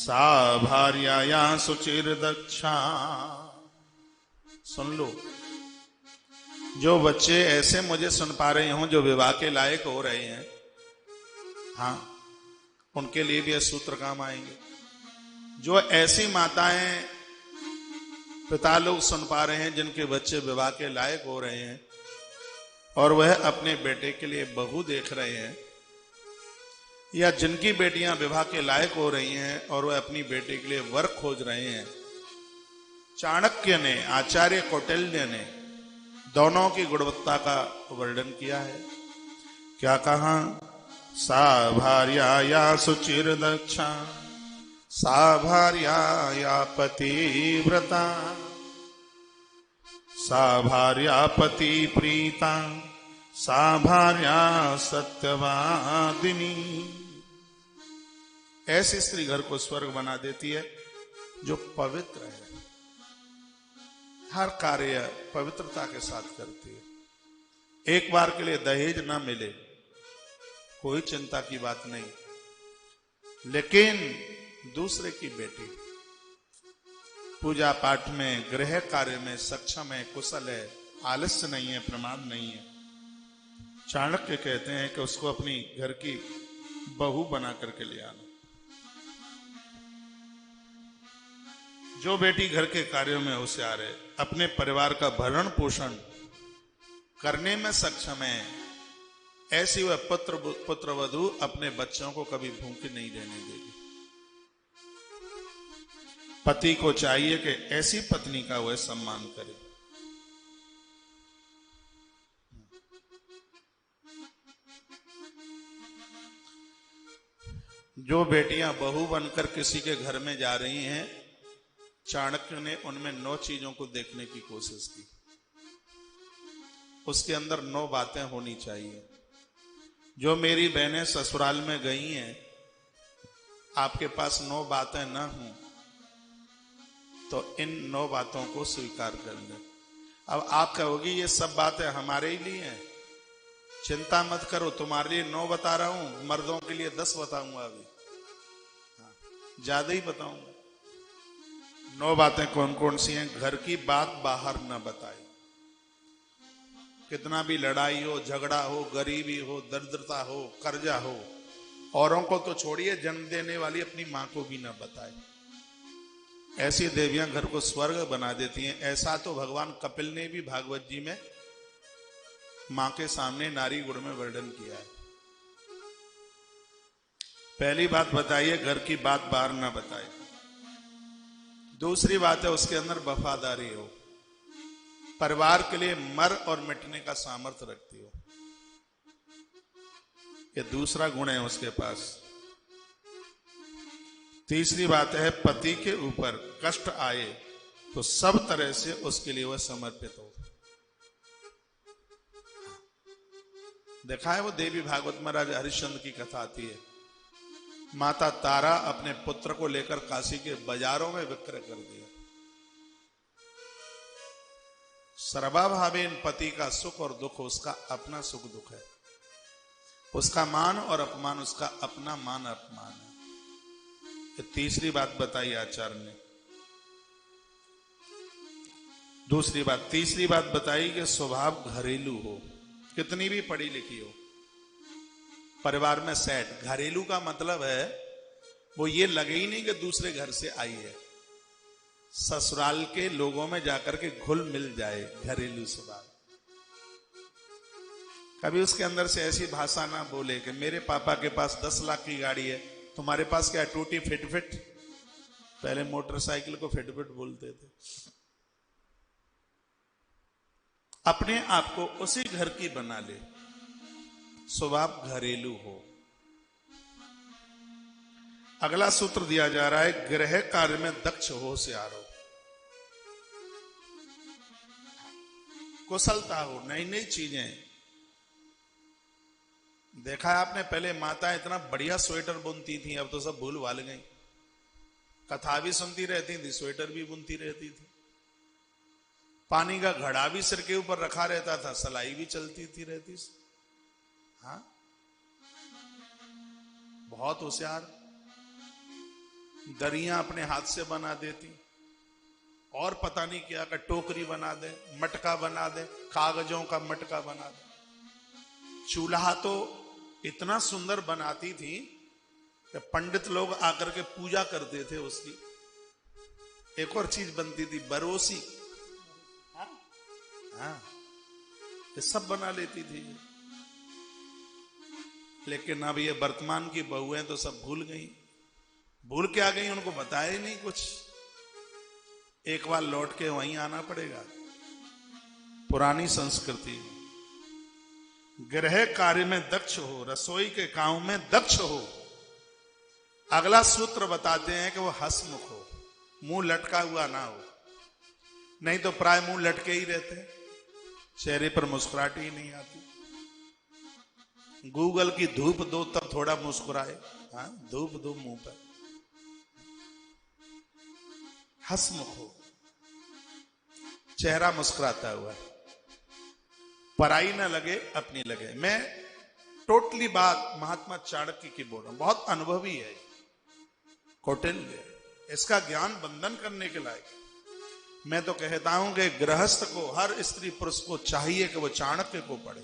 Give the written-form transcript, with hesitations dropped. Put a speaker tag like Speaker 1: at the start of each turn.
Speaker 1: सा भार्याया शुचिर्दक्षा। सुन लो, जो बच्चे ऐसे मुझे सुन पा रहे हों जो विवाह के लायक हो रहे हैं, हाँ, उनके लिए भी ये सूत्र काम आएंगे। जो ऐसी माताएं पिता लोग सुन पा रहे हैं जिनके बच्चे विवाह के लायक हो रहे हैं और वह अपने बेटे के लिए बहू देख रहे हैं, या जिनकी बेटियां विवाह के लायक हो रही हैं और वह अपनी बेटे के लिए वर खोज रहे हैं, चाणक्य ने, आचार्य कौटिल्य ने दोनों की गुणवत्ता का वर्णन किया है। क्या कहा? सा भार्याया शुचिर्दक्षा, सा भार्याया पतिव्रता, सा भार्या पति प्रीता, सा भार्या सत्यवादिनी। ऐसी स्त्री घर को स्वर्ग बना देती है जो पवित्र है, हर कार्य पवित्रता के साथ करती है। एक बार के लिए दहेज ना मिले कोई चिंता की बात नहीं, लेकिन दूसरे की बेटी पूजा पाठ में, गृह कार्य में सक्षम है, कुशल है, आलस्य नहीं है, प्रमाद नहीं है, चाणक्य कहते हैं कि उसको अपनी घर की बहू बना करके ले आना। जो बेटी घर के कार्यों में होशियार है, अपने परिवार का भरण पोषण करने में सक्षम है, ऐसी वह पुत्रवधू अपने बच्चों को कभी भूखे नहीं रहने देगी। पति को चाहिए कि ऐसी पत्नी का वह सम्मान करे। जो बेटियां बहू बनकर किसी के घर में जा रही हैं, चाणक्य ने उनमें 9 चीजों को देखने की कोशिश की। उसके अंदर 9 बातें होनी चाहिए। जो मेरी बहनें ससुराल में गई हैं, आपके पास 9 बातें ना हों तो इन 9 बातों को स्वीकार कर लें। अब आप कहोगी ये सब बातें हमारे ही लिए हैं, चिंता मत करो, तुम्हारे लिए 9 बता रहा हूं, मर्दों के लिए 10 बताऊंगा, अभी ज्यादा ही बताऊंगा। 9 बातें कौन कौन सी हैं? घर की बात बाहर न बताए। कितना भी लड़ाई हो, झगड़ा हो, गरीबी हो, दरिद्रता हो, कर्जा हो, औरों को तो छोड़िए, जन्म देने वाली अपनी मां को भी न बताए। ऐसी देवियां घर को स्वर्ग बना देती हैं। ऐसा तो भगवान कपिल ने भी भागवत जी में मां के सामने नारी गुण में वर्णन किया है। पहली बात बताइए, घर की बात बाहर ना बताए। दूसरी बात है उसके अंदर वफादारी हो, परिवार के लिए मर और मिटने का सामर्थ्य रखती हो। ये दूसरा गुण है उसके पास। तीसरी बात है पति के ऊपर कष्ट आए तो सब तरह से उसके लिए वह समर्पित हो। देखा है वो देवी भागवत में राजा हरिश्चंद्र की कथा आती है। माता तारा अपने पुत्र को लेकर काशी के बाजारों में विक्रय कर दिया। सर्वाभावेन पति का सुख और दुख उसका अपना सुख दुख है, उसका मान और अपमान उसका अपना मान अपमान है। ये तीसरी बात बताई आचार्य ने। दूसरी बात, तीसरी बात बताई कि स्वभाव घरेलू हो, कितनी भी पढ़ी लिखी हो, परिवार में सेट। घरेलू का मतलब है वो ये लगे ही नहीं कि दूसरे घर से आई है, ससुराल के लोगों में जाकर के घुल मिल जाए, घरेलू स्वभाव। कभी उसके अंदर से ऐसी भाषा ना बोले कि मेरे पापा के पास 10 लाख की गाड़ी है, तुम्हारे पास क्या टूटी फिट फिट। पहले मोटरसाइकिल को फिट फिट बोलते थे। अपने आप को उसी घर की बना ले, स्वभाव घरेलू हो। अगला सूत्र दिया जा रहा है, गृह कार्य में दक्ष होशियार हो, कुशलता हो, नई नई चीजें। देखा है आपने, पहले माता इतना बढ़िया स्वेटर बुनती थी, अब तो सब भूल भाल गई। कथा भी सुनती रहती थी, स्वेटर भी बुनती रहती थी, पानी का घड़ा भी सिर के ऊपर रखा रहता था, सलाई भी चलती थी रहती। हाँ, बहुत होशियार। दरियां अपने हाथ से बना देती, और पता नहीं क्या का टोकरी बना दे, मटका बना दे, कागजों का मटका बना दे। चूल्हा तो इतना सुंदर बनाती थी कि पंडित लोग आकर के पूजा करते थे उसकी। एक और चीज बनती थी, बरोसी। हाँ, ये सब बना लेती थी। लेकिन अब ये वर्तमान की बहुएं तो सब भूल गई। भूल के आ गई, उनको बताया ही नहीं कुछ। एक बार लौट के वहीं आना पड़ेगा, पुरानी संस्कृति। गृह कार्य में दक्ष हो, रसोई के काम में दक्ष हो। अगला सूत्र बताते हैं कि वो हंसमुख हो, मुंह लटका हुआ ना हो। नहीं तो प्राय मुंह लटके ही रहते हैं, चेहरे पर मुस्कुराहट ही नहीं आती। गूगल की धूप दो तब थोड़ा मुस्कुराए। हाँ, धूप दो मुंह पर। हंसमुख हो, चेहरा मुस्कुराता हुआ, पराई ना लगे अपनी लगे। मैं टोटली बात महात्मा चाणक्य की बोल रहा हूं, बहुत अनुभवी है कौटिल्य, इसका ज्ञान बंधन करने के लायक। मैं तो कहता हूं कि गृहस्थ को, हर स्त्री पुरुष को चाहिए कि वो चाणक्य को पढ़े।